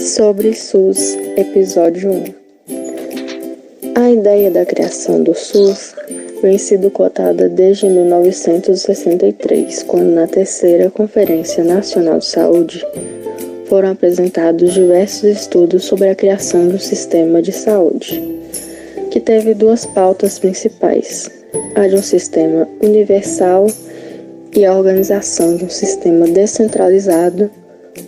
Sobre SUS, episódio 1. A ideia da criação do SUS vem sido cotada desde 1963, quando na terceira Conferência Nacional de Saúde foram apresentados diversos estudos sobre a criação do sistema de saúde, que teve duas pautas principais: a de um sistema universal e a organização de um sistema descentralizado,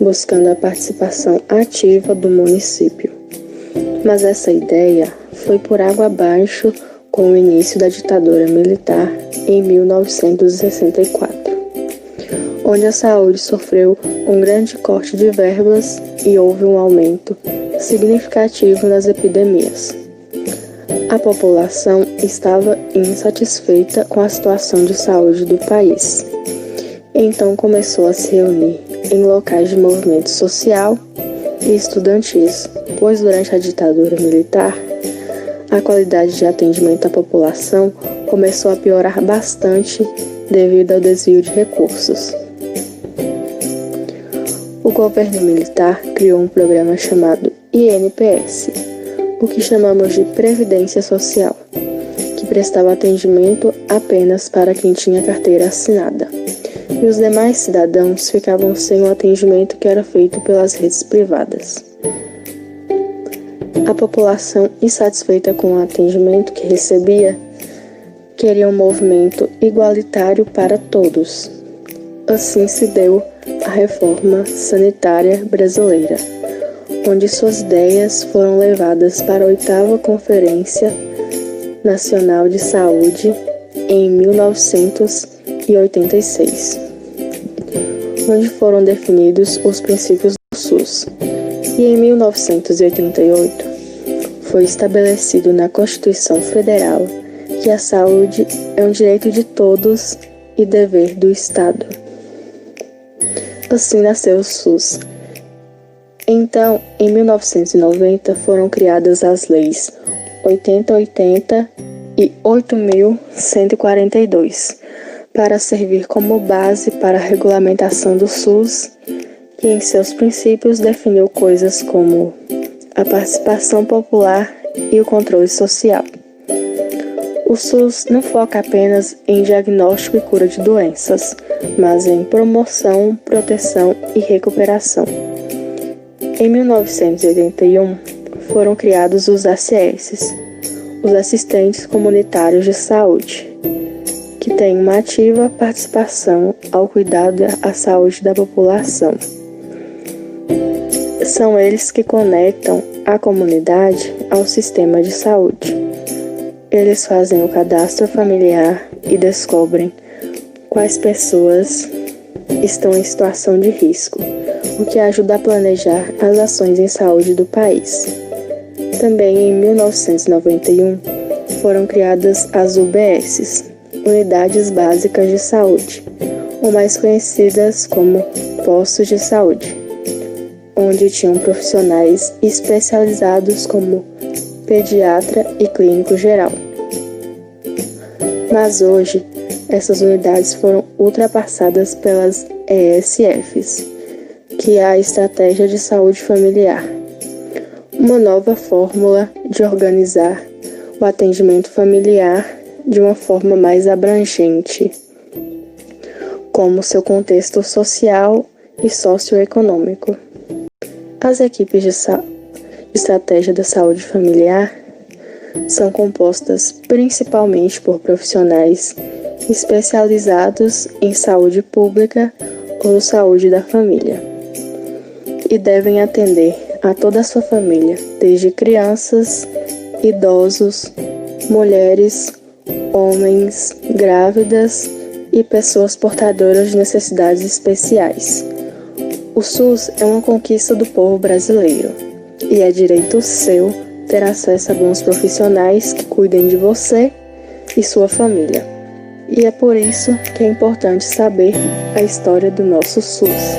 buscando a participação ativa do município. Mas essa ideia foi por água abaixo com o início da ditadura militar em 1964, onde a saúde sofreu um grande corte de verbas e houve um aumento significativo nas epidemias. A população estava insatisfeita com a situação de saúde do país. Então começou a se reunir em locais de movimento social e estudantis, pois durante a ditadura militar, a qualidade de atendimento à população começou a piorar bastante devido ao desvio de recursos. O governo militar criou um programa chamado INPS, o que chamamos de Previdência Social, que prestava atendimento apenas para quem tinha carteira assinada, e os demais cidadãos ficavam sem o atendimento que era feito pelas redes privadas. A população, insatisfeita com o atendimento que recebia, queria um movimento igualitário para todos. Assim se deu a Reforma Sanitária Brasileira, onde suas ideias foram levadas para a 8ª Conferência Nacional de Saúde em 1986, onde foram definidos os princípios do SUS. E em 1988 foi estabelecido na Constituição Federal que a saúde é um direito de todos e dever do Estado. Assim nasceu o SUS. Então, em 1990, foram criadas as leis 8080 e 8.142, para servir como base para a regulamentação do SUS, que em seus princípios definiu coisas como a participação popular e o controle social. O SUS não foca apenas em diagnóstico e cura de doenças, mas em promoção, proteção e recuperação. Em 1981, foram criados os ACS, os Assistentes Comunitários de Saúde, que têm uma ativa participação ao cuidado da saúde da população. São eles que conectam a comunidade ao sistema de saúde. Eles fazem o cadastro familiar e descobrem quais pessoas estão em situação de risco, o que ajuda a planejar as ações em saúde do país. Também em 1991 foram criadas as UBSs, Unidades Básicas de Saúde, ou mais conhecidas como postos de saúde, onde tinham profissionais especializados como pediatra e clínico geral. Mas hoje, essas unidades foram ultrapassadas pelas ESFs, que é a Estratégia de Saúde Familiar, uma nova fórmula de organizar o atendimento familiar de uma forma mais abrangente, como seu contexto social e socioeconômico. As equipes de estratégia da saúde familiar são compostas principalmente por profissionais especializados em saúde pública ou saúde da família, e devem atender a toda a sua família, desde crianças, idosos, mulheres, homens, grávidas e pessoas portadoras de necessidades especiais. O SUS é uma conquista do povo brasileiro e é direito seu ter acesso a bons profissionais que cuidem de você e sua família. E é por isso que é importante saber a história do nosso SUS.